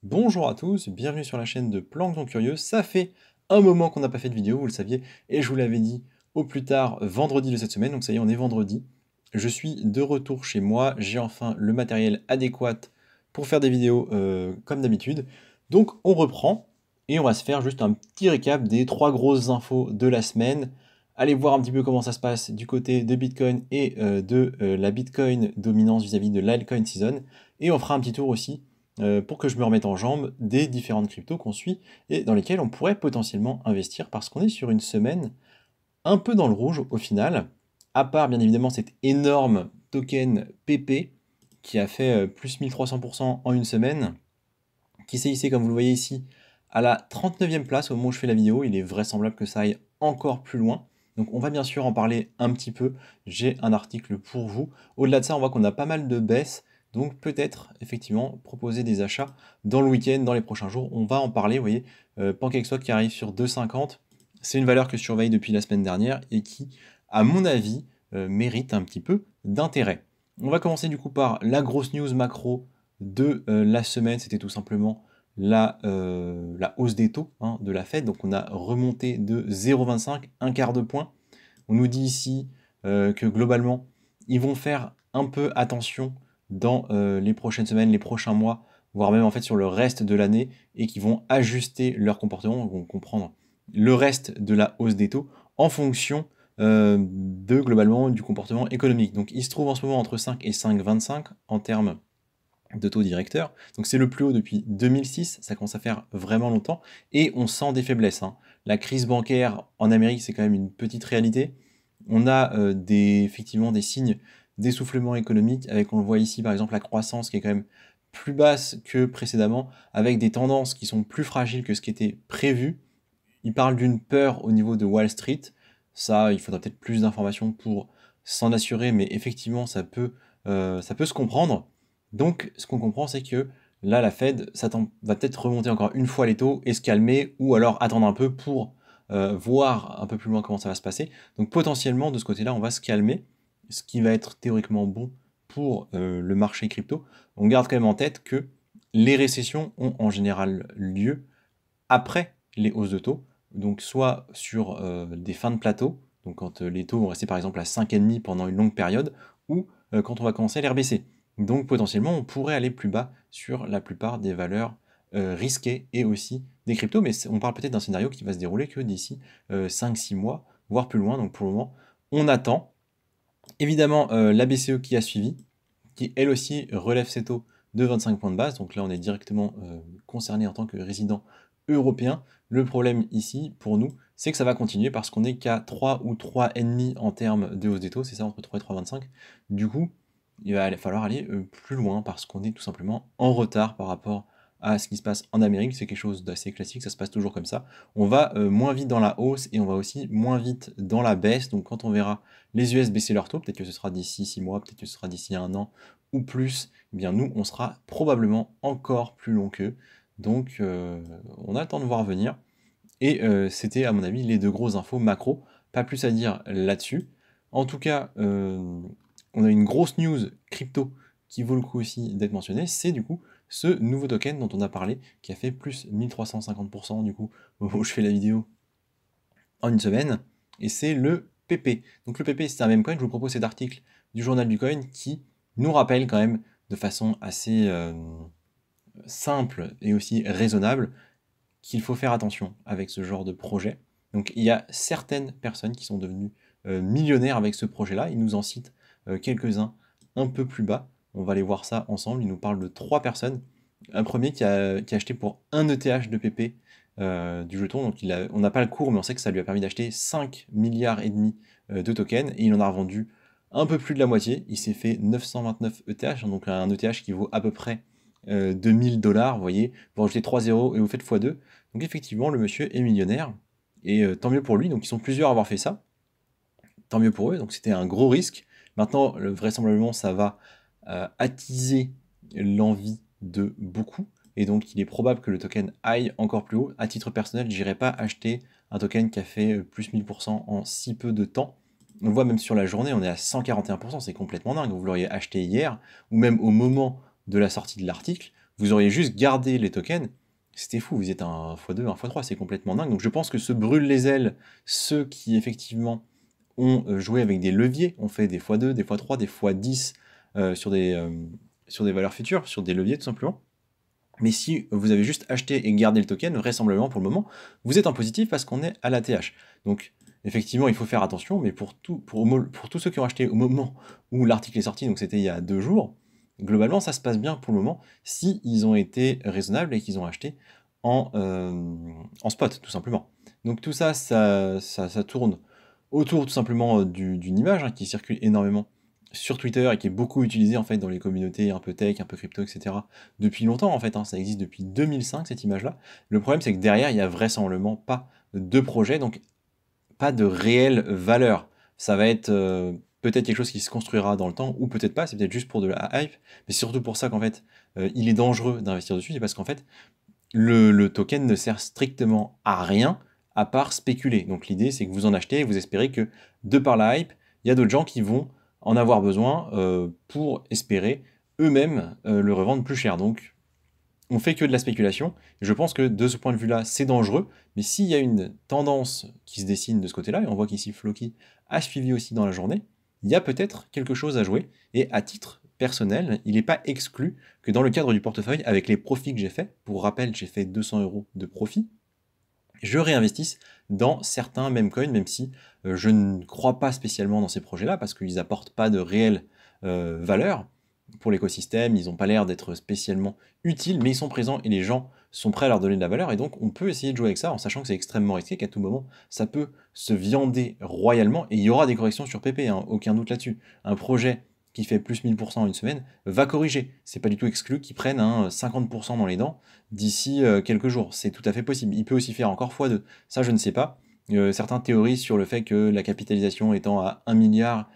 Bonjour à tous, bienvenue sur la chaîne de Plancton Curieux. Ça fait un moment qu'on n'a pas fait de vidéo, vous le saviez, et je vous l'avais dit au plus tard vendredi de cette semaine, donc ça y est, on est vendredi. Je suis de retour chez moi, j'ai enfin le matériel adéquat pour faire des vidéos comme d'habitude. Donc on reprend, et on va se faire juste un petit récap des trois grosses infos de la semaine. Allez voir un petit peu comment ça se passe du côté de Bitcoin et de la Bitcoin dominance vis-à-vis de l'altcoin season. Et on fera un petit tour aussi pour que je me remette en jambe des différentes cryptos qu'on suit et dans lesquelles on pourrait potentiellement investir parce qu'on est sur une semaine un peu dans le rouge au final, à part bien évidemment cet énorme token PP qui a fait plus 1300% en une semaine, qui s'est hissé comme vous le voyez ici à la 39e place au moment où je fais la vidéo. Il est vraisemblable que ça aille encore plus loin. Donc on va bien sûr en parler un petit peu, j'ai un article pour vous. Au-delà de ça, on voit qu'on a pas mal de baisses, donc peut-être effectivement proposer des achats dans le week-end, dans les prochains jours. On va en parler, vous voyez, PancakeSwap qui arrive sur 2,50, c'est une valeur que je surveille depuis la semaine dernière et qui, à mon avis, mérite un petit peu d'intérêt. On va commencer du coup par la grosse news macro de la semaine, c'était tout simplement la hausse des taux hein, de la Fed. Donc on a remonté de 0,25, un quart de point. On nous dit ici que globalement, ils vont faire un peu attention dans les prochaines semaines, les prochains mois, voire même en fait sur le reste de l'année, et qu'ils vont ajuster leur comportement, ils vont comprendre le reste de la hausse des taux en fonction de globalement du comportement économique. Donc il se trouve en ce moment entre 5 et 5,25 en termes de taux directeur. Donc c'est le plus haut depuis 2006, ça commence à faire vraiment longtemps, et on sent des faiblesses, hein. La crise bancaire en Amérique, c'est quand même une petite réalité. On a effectivement des signes d'essoufflement économique, avec, on le voit ici par exemple, la croissance qui est quand même plus basse que précédemment, avec des tendances qui sont plus fragiles que ce qui était prévu. Il parle d'une peur au niveau de Wall Street. Ça, il faudra peut-être plus d'informations pour s'en assurer, mais effectivement, ça peut se comprendre. Donc, ce qu'on comprend, c'est que là, la Fed va peut-être remonter encore une fois les taux et se calmer, ou alors attendre un peu pour voir un peu plus loin comment ça va se passer. Donc, potentiellement, de ce côté-là, on va se calmer, ce qui va être théoriquement bon pour le marché crypto. On garde quand même en tête que les récessions ont en général lieu après les hausses de taux, donc soit sur des fins de plateau, donc quand les taux vont rester par exemple à 5,5 pendant une longue période, ou quand on va commencer à les rebaisser. Donc potentiellement on pourrait aller plus bas sur la plupart des valeurs risquées et aussi des cryptos, mais on parle peut-être d'un scénario qui va se dérouler que d'ici 5-6 mois, voire plus loin, donc pour le moment on attend. Évidemment la BCE qui a suivi, qui elle aussi relève ses taux de 25 points de base. Donc là, on est directement concerné en tant que résident européen. Le problème ici, pour nous, c'est que ça va continuer parce qu'on est qu'à 3 ou 3,5 en termes de hausse des taux, c'est ça, entre 3 et 3,25. Du coup, il va falloir aller plus loin parce qu'on est tout simplement en retard par rapport à ce qui se passe en Amérique. C'est quelque chose d'assez classique, ça se passe toujours comme ça. On va moins vite dans la hausse et on va aussi moins vite dans la baisse. Donc quand on verra les US baisser leur taux, peut-être que ce sera d'ici 6 mois, peut-être que ce sera d'ici un an ou plus, eh bien nous, on sera probablement encore plus long qu'eux. Donc on a le temps de voir venir. Et c'était, à mon avis, les deux grosses infos macro. Pas plus à dire là-dessus. En tout cas, on a une grosse news crypto qui vaut le coup aussi d'être mentionnée. C'est du coup ce nouveau token dont on a parlé, qui a fait plus 1350% du coup, au moment où je fais la vidéo en une semaine. Et c'est le PP. Donc le PP, c'est un meme coin. Je vous propose cet article du journal du coin qui nous rappelle quand même de façon assez simple et aussi raisonnable qu'il faut faire attention avec ce genre de projet. Donc il y a certaines personnes qui sont devenues millionnaires avec ce projet-là. Il nous en cite quelques-uns un peu plus bas. On va aller voir ça ensemble. Il nous parle de trois personnes. Un premier qui a acheté pour 1 ETH de PP du jeton. Donc on n'a pas le cours, mais on sait que ça lui a permis d'acheter 5 milliards et demi de tokens. Et il en a revendu un peu plus de la moitié. Il s'est fait 929 ETH, donc un ETH qui vaut à peu près 2000 dollars. Vous voyez, vous rajoutez 3 zéros et vous faites x2. Donc effectivement, le monsieur est millionnaire. Et tant mieux pour lui. Donc ils sont plusieurs à avoir fait ça. Tant mieux pour eux. Donc c'était un gros risque. Maintenant, vraisemblablement, ça va attiser l'envie de beaucoup. Et donc il est probable que le token aille encore plus haut. À titre personnel, j'irai pas acheter un token qui a fait plus 1000% en si peu de temps. On voit même sur la journée, on est à 141%, c'est complètement dingue. Vous l'auriez acheté hier, ou même au moment de la sortie de l'article, vous auriez juste gardé les tokens, c'était fou, vous êtes un x2, un x3, c'est complètement dingue. Donc je pense que se brûlent les ailes ceux qui effectivement ont joué avec des leviers, ont fait des x2, des x3, des x10 sur des valeurs futures, sur des leviers tout simplement. Mais si vous avez juste acheté et gardé le token, vraisemblablement pour le moment, vous êtes en positif parce qu'on est à l'ATH. Donc effectivement, il faut faire attention, mais pour tous ceux qui ont acheté au moment où l'article est sorti, donc c'était il y a 2 jours, globalement ça se passe bien pour le moment, si ils ont été raisonnables et qu'ils ont acheté en spot, tout simplement. Donc tout ça, ça tourne autour tout simplement d'une image qui circule énormément sur Twitter et qui est beaucoup utilisée en fait dans les communautés un peu tech, un peu crypto, etc. depuis longtemps en fait, ça existe depuis 2005 cette image-là. Le problème c'est que derrière il n'y a vraisemblablement pas de projet, donc pas de réelle valeur. Ça va être peut-être quelque chose qui se construira dans le temps, ou peut-être pas, c'est peut-être juste pour de la hype, mais c'est surtout pour ça qu'en fait il est dangereux d'investir dessus, c'est parce qu'en fait le token ne sert strictement à rien à part spéculer. Donc l'idée c'est que vous en achetez et vous espérez que de par la hype, il y a d'autres gens qui vont en avoir besoin pour espérer eux-mêmes le revendre plus cher. Donc on fait que de la spéculation. Je pense que de ce point de vue-là, c'est dangereux. Mais s'il y a une tendance qui se dessine de ce côté-là, et on voit qu'ici Floki a suivi aussi dans la journée, il y a peut-être quelque chose à jouer. Et à titre personnel, il n'est pas exclu que dans le cadre du portefeuille, avec les profits que j'ai fait, pour rappel, j'ai fait 200 € de profit, je réinvestisse dans certains meme coins, même si je ne crois pas spécialement dans ces projets-là, parce qu'ils n'apportent pas de réelle valeur pour l'écosystème, ils n'ont pas l'air d'être spécialement utiles, mais ils sont présents et les gens sont prêts à leur donner de la valeur, et donc on peut essayer de jouer avec ça en sachant que c'est extrêmement risqué, qu'à tout moment ça peut se viander royalement, et il y aura des corrections sur PP, hein, aucun doute là-dessus. Un projet qui fait plus 1000% en une semaine va corriger, c'est pas du tout exclu qu'ils prennent 50% dans les dents d'ici quelques jours, c'est tout à fait possible. Il peut aussi faire encore x2, ça je ne sais pas. Certains théorisent sur le fait que la capitalisation étant à 1 milliard,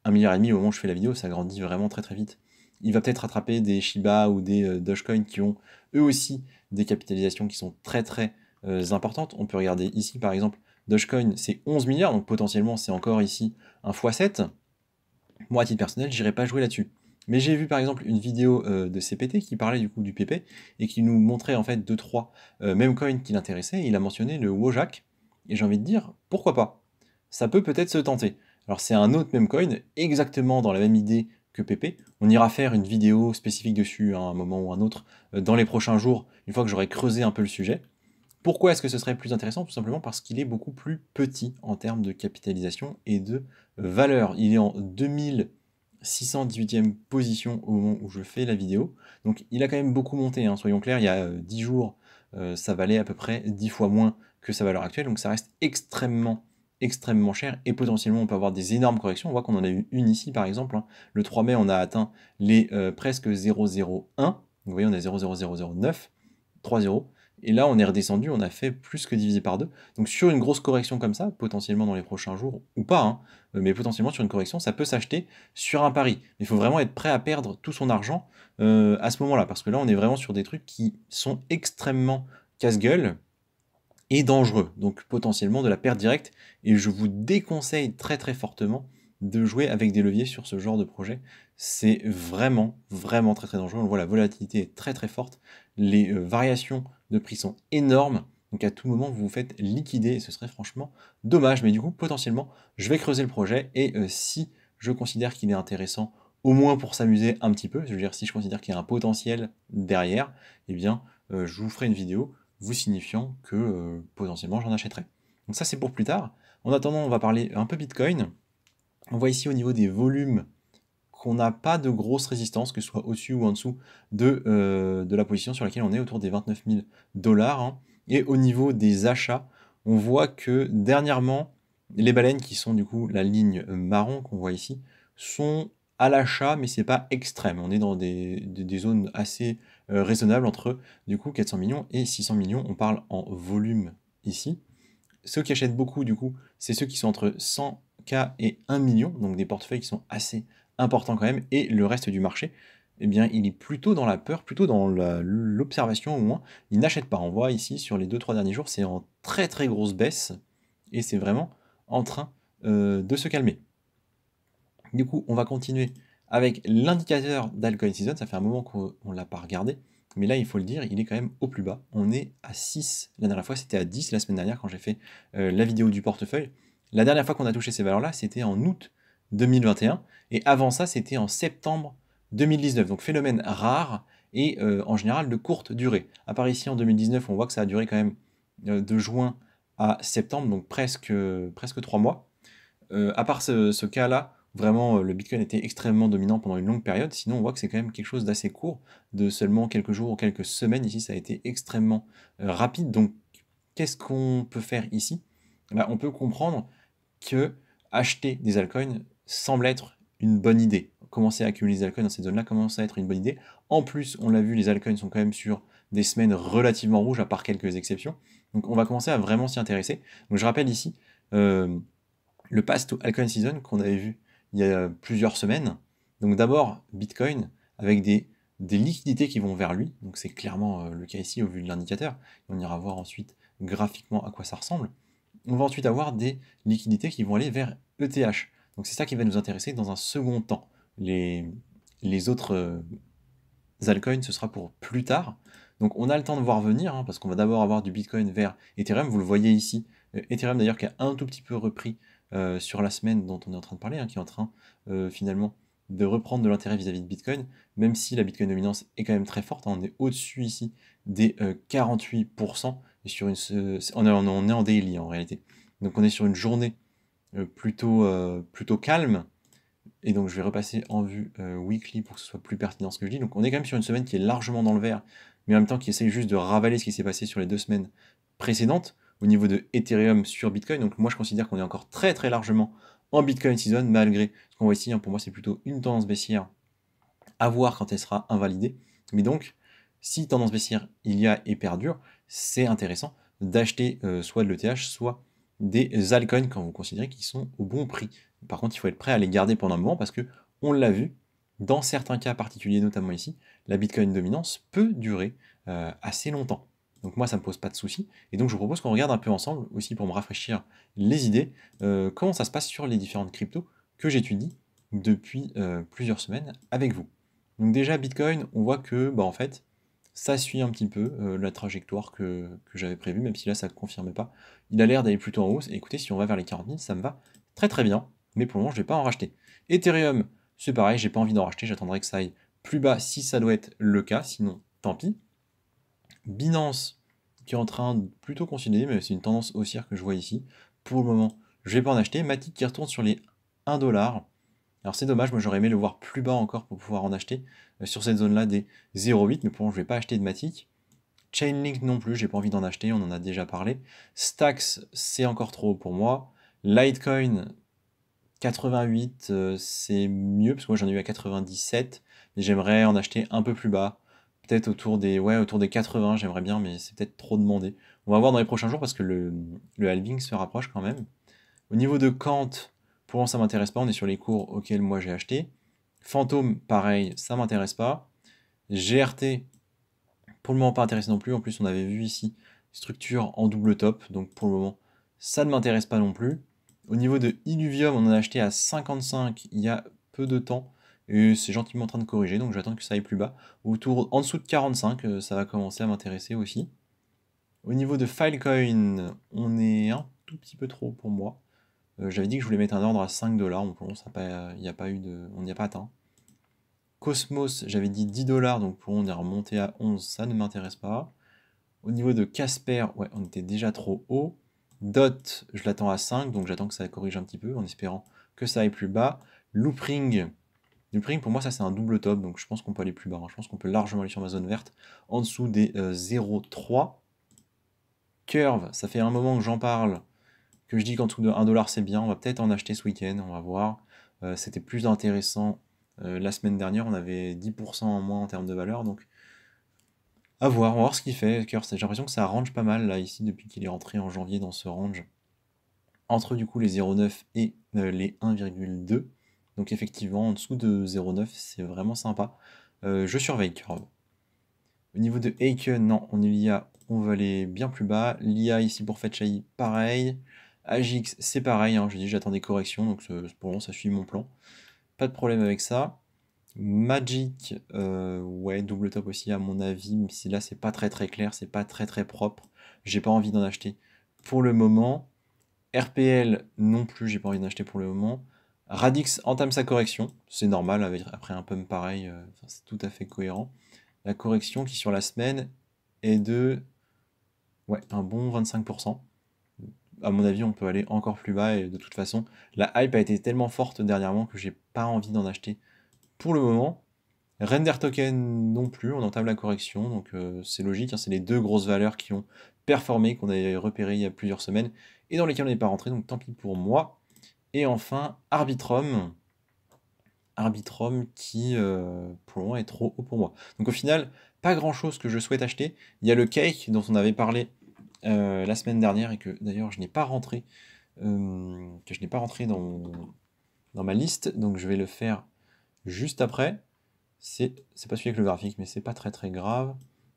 1,5 milliard au moment où je fais la vidéo, ça grandit vraiment très très vite. Il va peut-être rattraper des Shiba ou des Dogecoin qui ont eux aussi des capitalisations qui sont très très importantes. On peut regarder ici par exemple, Dogecoin c'est 11 milliards, donc potentiellement c'est encore ici un x7. Moi à titre personnel, j'irai pas jouer là-dessus. Mais j'ai vu par exemple une vidéo de CPT qui parlait du coup du PP et qui nous montrait en fait 2-3 meme coins qui l'intéressaient. Il a mentionné le Wojak et j'ai envie de dire pourquoi pas. Ça peut peut-être se tenter. Alors c'est un autre meme coin exactement dans la même idée que PP. On ira faire une vidéo spécifique dessus à un moment ou un autre dans les prochains jours, une fois que j'aurai creusé un peu le sujet. Pourquoi est-ce que ce serait plus intéressant? Tout simplement parce qu'il est beaucoup plus petit en termes de capitalisation et de valeur. Il est en 2618e position au moment où je fais la vidéo. Donc il a quand même beaucoup monté, hein, soyons clairs, il y a 10 jours, ça valait à peu près 10 fois moins que sa valeur actuelle, donc ça reste extrêmement cher, et potentiellement on peut avoir des énormes corrections. On voit qu'on en a eu une ici par exemple, hein. Le 3 mai on a atteint les presque 0,01, vous voyez on a 0,0009, 3,0. Et là, on est redescendu, on a fait plus que divisé par 2. Donc sur une grosse correction comme ça, potentiellement dans les prochains jours, ou pas, hein, mais potentiellement sur une correction, ça peut s'acheter sur un pari. Mais il faut vraiment être prêt à perdre tout son argent à ce moment-là, parce que là, on est vraiment sur des trucs qui sont extrêmement casse-gueule et dangereux, donc potentiellement de la perte directe. Et je vous déconseille très très fortement de jouer avec des leviers sur ce genre de projet. C'est vraiment très très dangereux. On voit la volatilité est très très forte, les variations de prix sont énormes, donc à tout moment vous vous faites liquider et ce serait franchement dommage. Mais du coup potentiellement je vais creuser le projet et si je considère qu'il est intéressant, au moins pour s'amuser un petit peu, je veux dire si je considère qu'il y a un potentiel derrière, eh bien je vous ferai une vidéo vous signifiant que potentiellement j'en achèterai. Donc ça c'est pour plus tard. En attendant on va parler un peu Bitcoin. On voit ici au niveau des volumes qu'on n'a pas de grosse résistance, que ce soit au-dessus ou en dessous de la position sur laquelle on est, autour des 29 000 $. Hein. Et au niveau des achats, on voit que dernièrement, les baleines, qui sont du coup la ligne marron qu'on voit ici, sont à l'achat, mais c'est pas extrême. On est dans des zones assez raisonnables entre du coup 400 millions et 600 millions. On parle en volume ici. Ceux qui achètent beaucoup, du coup, c'est ceux qui sont entre 100K et 1 million, donc des portefeuilles qui sont assez importants quand même, et le reste du marché, eh bien, il est plutôt dans la peur, plutôt dans l'observation au moins. Il n'achète pas. On voit ici, sur les 2-3 derniers jours, c'est en très très grosse baisse, et c'est vraiment en train de se calmer. Du coup, on va continuer avec l'indicateur d'Alcoin Season. Ça fait un moment qu'on ne l'a pas regardé. Mais là, il faut le dire, il est quand même au plus bas. On est à 6. La dernière fois, c'était à 10 la semaine dernière quand j'ai fait la vidéo du portefeuille. La dernière fois qu'on a touché ces valeurs-là, c'était en août 2021. Et avant ça, c'était en septembre 2019. Donc phénomène rare et en général de courte durée. À part ici en 2019, on voit que ça a duré quand même de juin à septembre, donc presque 3 mois. À part ce cas-là, vraiment, le Bitcoin était extrêmement dominant pendant une longue période. Sinon, on voit que c'est quand même quelque chose d'assez court, de seulement quelques jours ou quelques semaines. Ici, ça a été extrêmement rapide. Donc, qu'est-ce qu'on peut faire ici? Bah, on peut comprendre que acheter des altcoins semble être une bonne idée. Commencer à accumuler des altcoins dans cette zone-là commence à être une bonne idée. En plus, on l'a vu, les altcoins sont quand même sur des semaines relativement rouges, à part quelques exceptions. Donc, on va commencer à vraiment s'y intéresser. Donc, je rappelle ici, le Path to Altcoin Season qu'on avait vu il y a plusieurs semaines. Donc d'abord, Bitcoin avec des liquidités qui vont vers lui. Donc c'est clairement le cas ici au vu de l'indicateur. On ira voir ensuite graphiquement à quoi ça ressemble. On va ensuite avoir des liquidités qui vont aller vers ETH. Donc c'est ça qui va nous intéresser dans un second temps. Les autres altcoins, ce sera pour plus tard. Donc on a le temps de voir venir, parce qu'on va d'abord avoir du Bitcoin vers Ethereum. Vous le voyez ici. Ethereum d'ailleurs qui a un tout petit peu repris sur la semaine dont on est en train de parler, qui est en train finalement de reprendre de l'intérêt vis-à-vis de Bitcoin, même si la Bitcoin dominance est quand même très forte. On est au-dessus ici des 48%, et sur on est en daily en réalité. Donc on est sur une journée plutôt calme, et donc je vais repasser en vue weekly pour que ce soit plus pertinent ce que je dis. Donc on est quand même sur une semaine qui est largement dans le vert, mais en même temps qui essaye juste de ravaler ce qui s'est passé sur les 2 semaines précédentes au niveau de Ethereum sur Bitcoin. Donc moi je considère qu'on est encore très très largement en Bitcoin season, malgré ce qu'on voit ici. Pour moi c'est plutôt une tendance baissière à voir quand elle sera invalidée. Mais donc, si tendance baissière il y a et perdure, c'est intéressant d'acheter soit de l'ETH, soit des altcoins quand vous considérez qu'ils sont au bon prix. Par contre, il faut être prêt à les garder pendant un moment parce que, on l'a vu, dans certains cas particuliers, notamment ici, la Bitcoin dominance peut durer assez longtemps. Donc moi, ça ne me pose pas de souci. Et donc, je vous propose qu'on regarde un peu ensemble, aussi pour me rafraîchir les idées, comment ça se passe sur les différentes cryptos que j'étudie depuis plusieurs semaines avec vous. Donc déjà, Bitcoin, on voit que, en fait, ça suit un petit peu la trajectoire que j'avais prévue, même si là, ça ne confirme pas. Il a l'air d'aller plutôt en hausse. Et écoutez, si on va vers les 40 000, ça me va très très bien. Mais pour le moment, je ne vais pas en racheter. Ethereum, c'est pareil, j'ai pas envie d'en racheter. J'attendrai que ça aille plus bas si ça doit être le cas. Sinon, tant pis. Binance, qui est en train de plutôt consolider, mais c'est une tendance haussière que je vois ici. Pour le moment, je ne vais pas en acheter. Matic qui retourne sur les 1 $. Alors c'est dommage, moi j'aurais aimé le voir plus bas encore pour pouvoir en acheter sur cette zone-là des 0,8, mais pour moi je ne vais pas acheter de Matic. Chainlink non plus, j'ai pas envie d'en acheter, on en a déjà parlé. Stacks, c'est encore trop haut pour moi. Litecoin, 88, c'est mieux, parce que moi j'en ai eu à 97, mais j'aimerais en acheter un peu plus bas. Peut-être autour des 80, j'aimerais bien, mais c'est peut-être trop demandé. On va voir dans les prochains jours, parce que le halving se rapproche quand même. Au niveau de Kant, pour l'instant, ça m'intéresse pas. On est sur les cours auxquels moi j'ai acheté. Fantôme, pareil, ça m'intéresse pas. GRT, pour le moment, pas intéressé non plus. En plus, on avait vu ici structure en double top. Donc pour le moment, ça ne m'intéresse pas non plus. Au niveau de Illuvium, on en a acheté à 55 il y a peu de temps. Et c'est gentiment en train de corriger. Donc j'attends que ça aille plus bas. En dessous de 45, ça va commencer à m'intéresser aussi. Au niveau de Filecoin, on est un tout petit peu trop pour moi. J'avais dit que je voulais mettre un ordre à 5 $, donc pour le moment, on n'y a pas atteint. Cosmos, j'avais dit 10 $, donc pour on est remonté à 11, ça ne m'intéresse pas. Au niveau de Casper, ouais, on était déjà trop haut. Dot, je l'attends à 5, donc j'attends que ça corrige un petit peu, en espérant que ça aille plus bas. Loopring, pour moi, ça c'est un double top, donc je pense qu'on peut aller plus bas. Je pense qu'on peut largement aller sur ma zone verte, en dessous des 0,3. Curve, ça fait un moment que j'en parle, que je dis qu'en dessous de 1 $ c'est bien, on va peut-être en acheter ce week-end, on va voir. C'était plus intéressant la semaine dernière, on avait 10% en moins en termes de valeur, donc à voir, on va voir ce qu'il fait. J'ai l'impression que ça range pas mal là ici depuis qu'il est rentré en janvier dans ce range. Entre du coup les 0,9 et les 1,2. Donc effectivement en dessous de 0,9 c'est vraiment sympa. Je surveille Curve. Au niveau de Aiken, non, on est l'IA, on va aller bien plus bas. L'IA ici pour Fetchai, pareil. Agix, c'est pareil, je dis j'attends des corrections, donc pour le moment ça suit mon plan. Pas de problème avec ça. Magic, ouais, double top aussi à mon avis, mais là c'est pas très très clair, c'est pas très très propre. J'ai pas envie d'en acheter pour le moment. RPL non plus, j'ai pas envie d'en acheter pour le moment. Radix entame sa correction, c'est normal, après un pump pareil, c'est tout à fait cohérent. La correction qui sur la semaine est de ouais, un bon 25%. À mon avis, on peut aller encore plus bas et de toute façon, la hype a été tellement forte dernièrement que j'ai pas envie d'en acheter pour le moment. Render Token non plus, on entame la correction, donc c'est logique, hein, c'est les deux grosses valeurs qui ont performé, qu'on avait repérées il y a plusieurs semaines, et dans lesquelles on n'est pas rentré, donc tant pis pour moi. Et enfin, Arbitrum, Arbitrum qui, pour le moment, est trop haut pour moi. Donc au final, pas grand-chose que je souhaite acheter. Il y a le Cake, dont on avait parlé la semaine dernière, et que d'ailleurs je n'ai pas rentré, dans ma liste, donc je vais le faire juste après. C'est pas celui avec le graphique, mais c'est pas très très grave.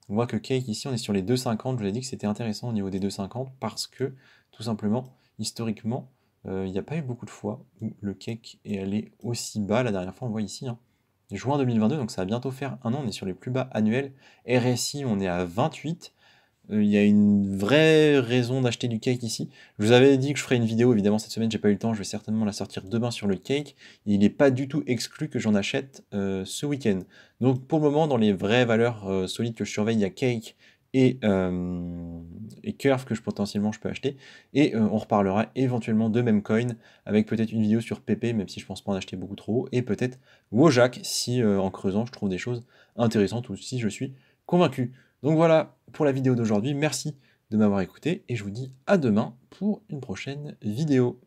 On voit que Cake ici, on est sur les 2,50. Je vous ai dit que c'était intéressant au niveau des 2,50 parce que, tout simplement, historiquement, il n'y a pas eu beaucoup de fois où le Cake est allé aussi bas. La dernière fois, on voit ici, hein, juin 2022, donc ça va bientôt faire un an. On est sur les plus bas annuels. RSI, on est à 28. Il y a une vraie raison d'acheter du cake ici. Je vous avais dit que je ferais une vidéo, évidemment cette semaine j'ai pas eu le temps, je vais certainement la sortir demain sur le cake. Il n'est pas du tout exclu que j'en achète ce week-end. Donc pour le moment, dans les vraies valeurs solides que je surveille, il y a cake et curve que potentiellement je peux acheter. Et on reparlera éventuellement de Memcoin avec peut-être une vidéo sur PP, même si je pense pas en acheter beaucoup trop, et peut-être Wojak si en creusant je trouve des choses intéressantes ou si je suis convaincu. Donc voilà pour la vidéo d'aujourd'hui, merci de m'avoir écouté et je vous dis à demain pour une prochaine vidéo.